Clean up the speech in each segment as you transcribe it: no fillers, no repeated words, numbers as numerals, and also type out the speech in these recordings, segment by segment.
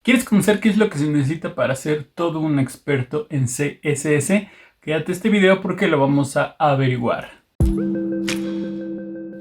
¿Quieres conocer qué es lo que se necesita para ser todo un experto en CSS? Quédate este video porque lo vamos a averiguar.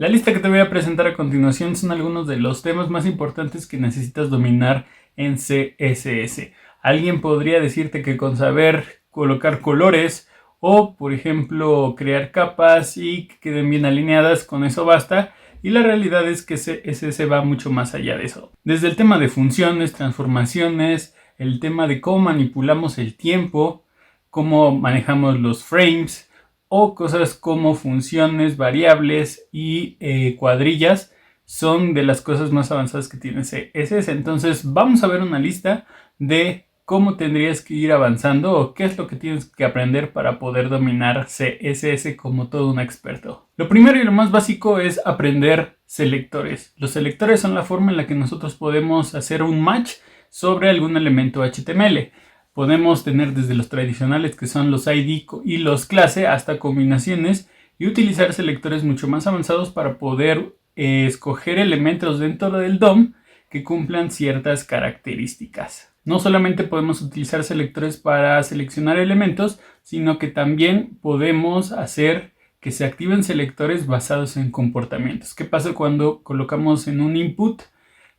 La lista que te voy a presentar a continuación son algunos de los temas más importantes que necesitas dominar en CSS. Alguien podría decirte que con saber colocar colores o, por ejemplo, crear capas y que queden bien alineadas, con eso basta. Y la realidad es que CSS va mucho más allá de eso. Desde el tema de funciones, transformaciones, el tema de cómo manipulamos el tiempo, cómo manejamos los frames, o cosas como funciones, variables y cuadrillas son de las cosas más avanzadas que tiene CSS. Entonces vamos a ver una lista de cómo tendrías que ir avanzando o qué es lo que tienes que aprender para poder dominar CSS como todo un experto. Lo primero y lo más básico es aprender selectores. Los selectores son la forma en la que nosotros podemos hacer un match sobre algún elemento HTML. Podemos tener desde los tradicionales que son los ID y los clase hasta combinaciones y utilizar selectores mucho más avanzados para poder escoger elementos dentro del DOM que cumplan ciertas características. No solamente podemos utilizar selectores para seleccionar elementos, sino que también podemos hacer que se activen selectores basados en comportamientos. ¿Qué pasa cuando colocamos en un input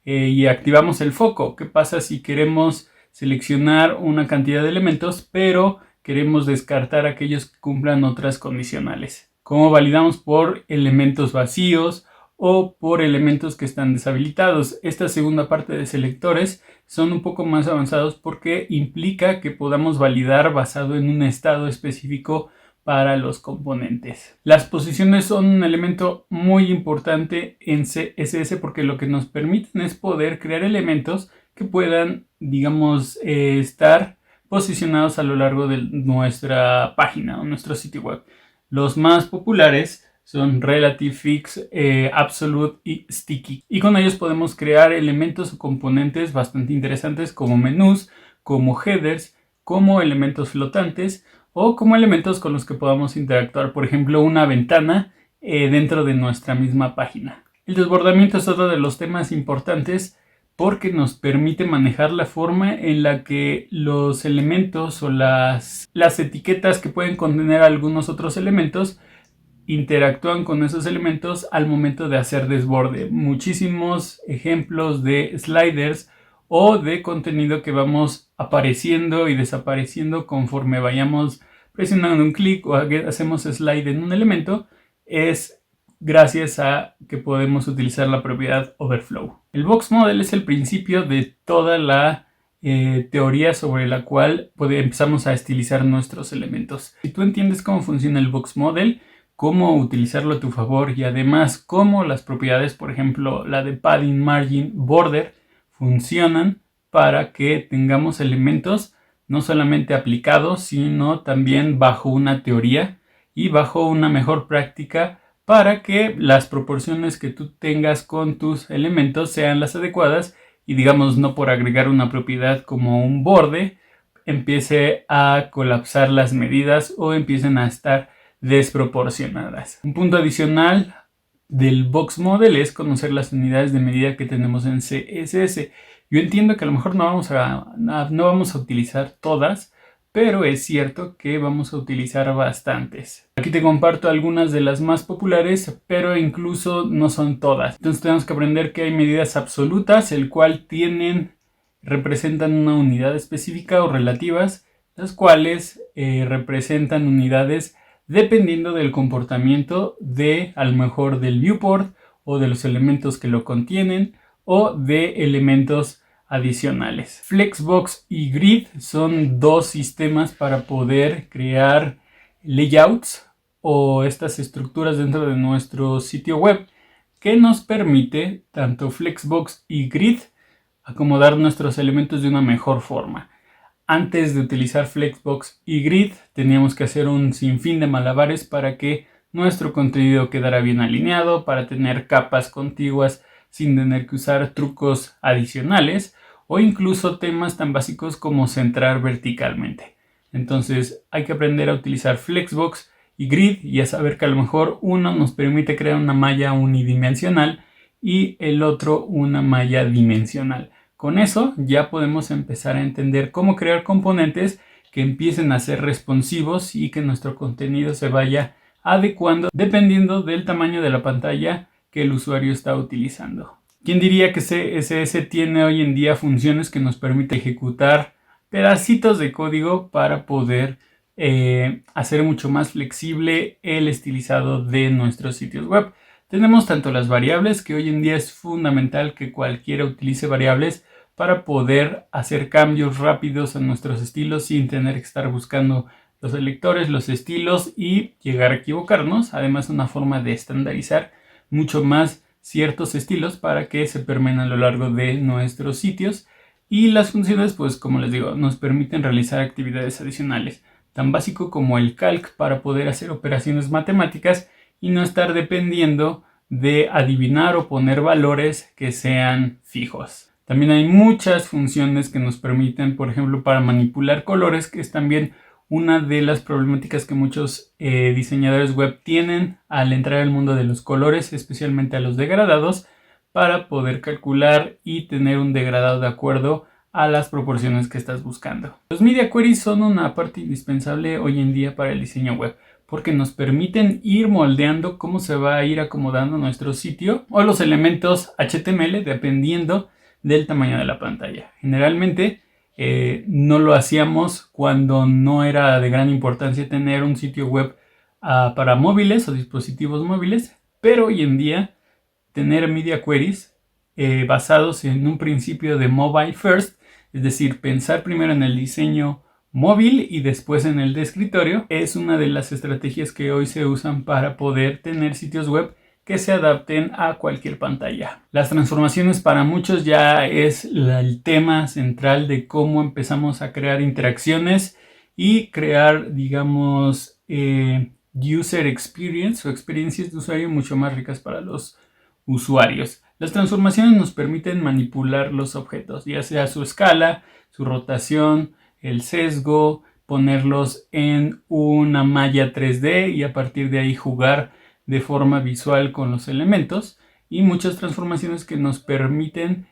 y activamos el foco? ¿Qué pasa si queremos seleccionar una cantidad de elementos, pero queremos descartar aquellos que cumplan otras condicionales? ¿Cómo validamos por elementos vacíos o por elementos que están deshabilitados? Esta segunda parte de selectores son un poco más avanzados porque implica que podamos validar basado en un estado específico para los componentes. Las posiciones son un elemento muy importante en CSS porque lo que nos permiten es poder crear elementos que puedan, digamos, estar posicionados a lo largo de nuestra página o nuestro sitio web. Los más populares son Relative, Fix, Absolute y Sticky. Y con ellos podemos crear elementos o componentes bastante interesantes como menús, como headers, como elementos flotantes o como elementos con los que podamos interactuar. Por ejemplo, una ventana dentro de nuestra misma página. El desbordamiento es otro de los temas importantes porque nos permite manejar la forma en la que los elementos o las etiquetas que pueden contener algunos otros elementos interactúan con esos elementos al momento de hacer desborde. Muchísimos ejemplos de sliders o de contenido que vamos apareciendo y desapareciendo conforme vayamos presionando un clic o hacemos slide en un elemento es gracias a que podemos utilizar la propiedad overflow. El box model es el principio de toda la teoría sobre la cual empezamos a estilizar nuestros elementos. Si tú entiendes cómo funciona el box model, cómo utilizarlo a tu favor y además cómo las propiedades, por ejemplo la de padding, margin, border, funcionan para que tengamos elementos no solamente aplicados, sino también bajo una teoría y bajo una mejor práctica para que las proporciones que tú tengas con tus elementos sean las adecuadas y, digamos, no por agregar una propiedad como un borde empiece a colapsar las medidas o empiecen a estar desproporcionadas. Un punto adicional del box model es conocer las unidades de medida que tenemos en CSS. Yo entiendo que a lo mejor no vamos a utilizar todas, pero es cierto que vamos a utilizar bastantes. Aquí te comparto algunas de las más populares, pero incluso no son todas. Entonces tenemos que aprender que hay medidas absolutas, el cual representan una unidad específica o relativas, las cuales representan unidades dependiendo del comportamiento de, a lo mejor, del viewport o de los elementos que lo contienen o de elementos adicionales. Flexbox y Grid son dos sistemas para poder crear layouts o estas estructuras dentro de nuestro sitio web que nos permite, tanto Flexbox y Grid, acomodar nuestros elementos de una mejor forma. Antes de utilizar Flexbox y Grid teníamos que hacer un sinfín de malabares para que nuestro contenido quedara bien alineado, para tener capas contiguas sin tener que usar trucos adicionales o incluso temas tan básicos como centrar verticalmente. Entonces hay que aprender a utilizar Flexbox y Grid y a saber que a lo mejor uno nos permite crear una malla unidimensional y el otro una malla dimensional. Con eso ya podemos empezar a entender cómo crear componentes que empiecen a ser responsivos y que nuestro contenido se vaya adecuando dependiendo del tamaño de la pantalla que el usuario está utilizando. ¿Quién diría que CSS tiene hoy en día funciones que nos permiten ejecutar pedacitos de código para poder hacer mucho más flexible el estilizado de nuestros sitios web? Tenemos tanto las variables, que hoy en día es fundamental que cualquiera utilice variables para poder hacer cambios rápidos a nuestros estilos sin tener que estar buscando los selectores, los estilos y llegar a equivocarnos. Además, una forma de estandarizar mucho más ciertos estilos para que se permeen a lo largo de nuestros sitios. Y las funciones, pues como les digo, nos permiten realizar actividades adicionales, tan básico como el calc para poder hacer operaciones matemáticas y no estar dependiendo de adivinar o poner valores que sean fijos. También hay muchas funciones que nos permiten, por ejemplo, para manipular colores, que es también una de las problemáticas que muchos diseñadores web tienen al entrar al mundo de los colores, especialmente a los degradados, para poder calcular y tener un degradado de acuerdo a las proporciones que estás buscando. Los media queries son una parte indispensable hoy en día para el diseño web, porque nos permiten ir moldeando cómo se va a ir acomodando nuestro sitio o los elementos HTML dependiendo del tamaño de la pantalla. Generalmente no lo hacíamos cuando no era de gran importancia tener un sitio web para móviles o dispositivos móviles, pero hoy en día tener media queries basados en un principio de mobile first, es decir, pensar primero en el diseño móvil y después en el de escritorio, es una de las estrategias que hoy se usan para poder tener sitios web que se adapten a cualquier pantalla. Las transformaciones para muchos ya es el tema central de cómo empezamos a crear interacciones y crear, digamos, user experience o experiencias de usuario mucho más ricas para los usuarios. Las transformaciones nos permiten manipular los objetos, ya sea su escala, su rotación, el sesgo, ponerlos en una malla 3D y a partir de ahí jugar de forma visual con los elementos, y muchas transformaciones que nos permiten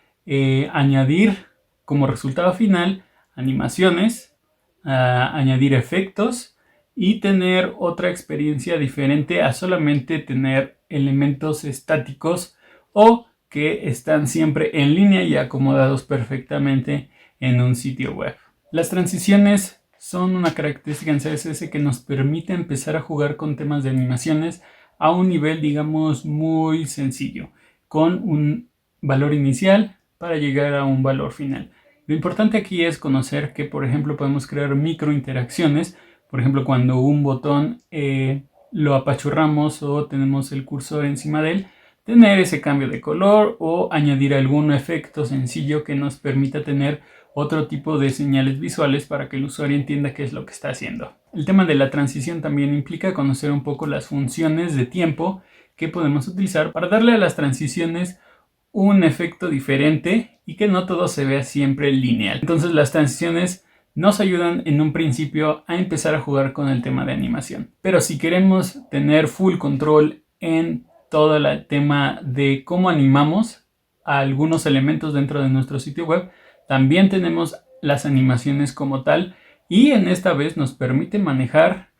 añadir como resultado final animaciones, añadir efectos y tener otra experiencia diferente a solamente tener elementos estáticos o que están siempre en línea y acomodados perfectamente en un sitio web. Las transiciones son una característica en CSS que nos permite empezar a jugar con temas de animaciones a un nivel, digamos, muy sencillo, con un valor inicial para llegar a un valor final. Lo importante aquí es conocer que, por ejemplo, podemos crear micro interacciones. Por ejemplo, cuando un botón lo apachurramos o tenemos el cursor encima de él, tener ese cambio de color o añadir algún efecto sencillo que nos permita tener otro tipo de señales visuales para que el usuario entienda qué es lo que está haciendo. El tema de la transición también implica conocer un poco las funciones de tiempo que podemos utilizar para darle a las transiciones un efecto diferente y que no todo se vea siempre lineal. Entonces las transiciones nos ayudan en un principio a empezar a jugar con el tema de animación. Pero si queremos tener full control en todo el tema de cómo animamos a algunos elementos dentro de nuestro sitio web, también tenemos las animaciones como tal, y en esta vez nos permite manejar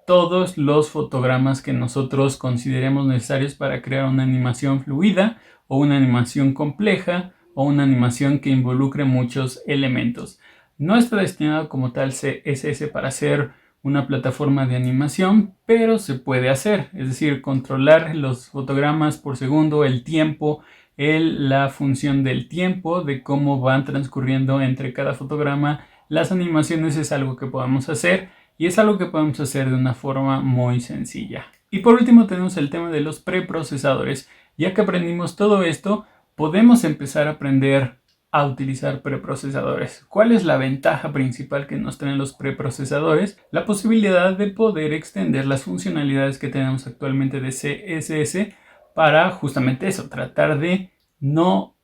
todos los fotogramas que nosotros consideremos necesarios para crear una animación fluida o una animación compleja o una animación que involucre muchos elementos. No está destinado como tal CSS para ser una plataforma de animación, pero se puede hacer, es decir, controlar los fotogramas por segundo, el tiempo, la función del tiempo, de cómo van transcurriendo entre cada fotograma. Las animaciones es algo que podemos hacer y es algo que podemos hacer de una forma muy sencilla. Y por último tenemos el tema de los preprocesadores. Ya que aprendimos todo esto, podemos empezar a aprender a utilizar preprocesadores. ¿Cuál es la ventaja principal que nos traen los preprocesadores? La posibilidad de poder extender las funcionalidades que tenemos actualmente de CSS para justamente eso, tratar de no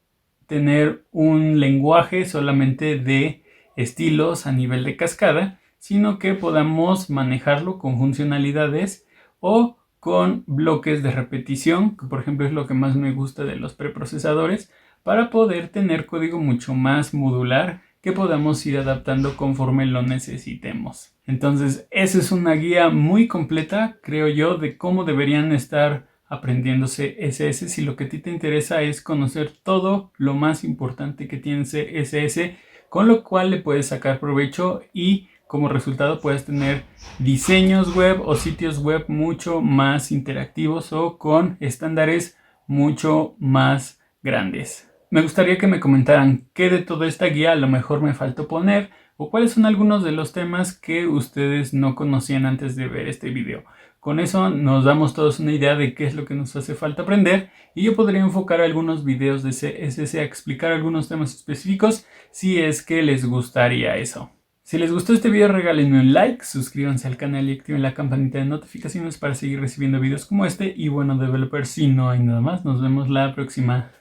tener un lenguaje solamente de estilos a nivel de cascada, sino que podamos manejarlo con funcionalidades o con bloques de repetición, que por ejemplo es lo que más me gusta de los preprocesadores, para poder tener código mucho más modular que podamos ir adaptando conforme lo necesitemos. Entonces, esa es una guía muy completa, creo yo, de cómo deberían estar aprendiendo CSS. Si lo que a ti te interesa es conocer todo lo más importante que tiene CSS, con lo cual le puedes sacar provecho y como resultado puedes tener diseños web o sitios web mucho más interactivos o con estándares mucho más grandes. Me gustaría que me comentaran qué de toda esta guía a lo mejor me faltó poner o cuáles son algunos de los temas que ustedes no conocían antes de ver este video. Con eso nos damos todos una idea de qué es lo que nos hace falta aprender y yo podría enfocar algunos videos de CSS a explicar algunos temas específicos si es que les gustaría eso. Si les gustó este video regálenme un like, suscríbanse al canal y activen la campanita de notificaciones para seguir recibiendo videos como este. Y bueno, developers, si no hay nada más, nos vemos la próxima.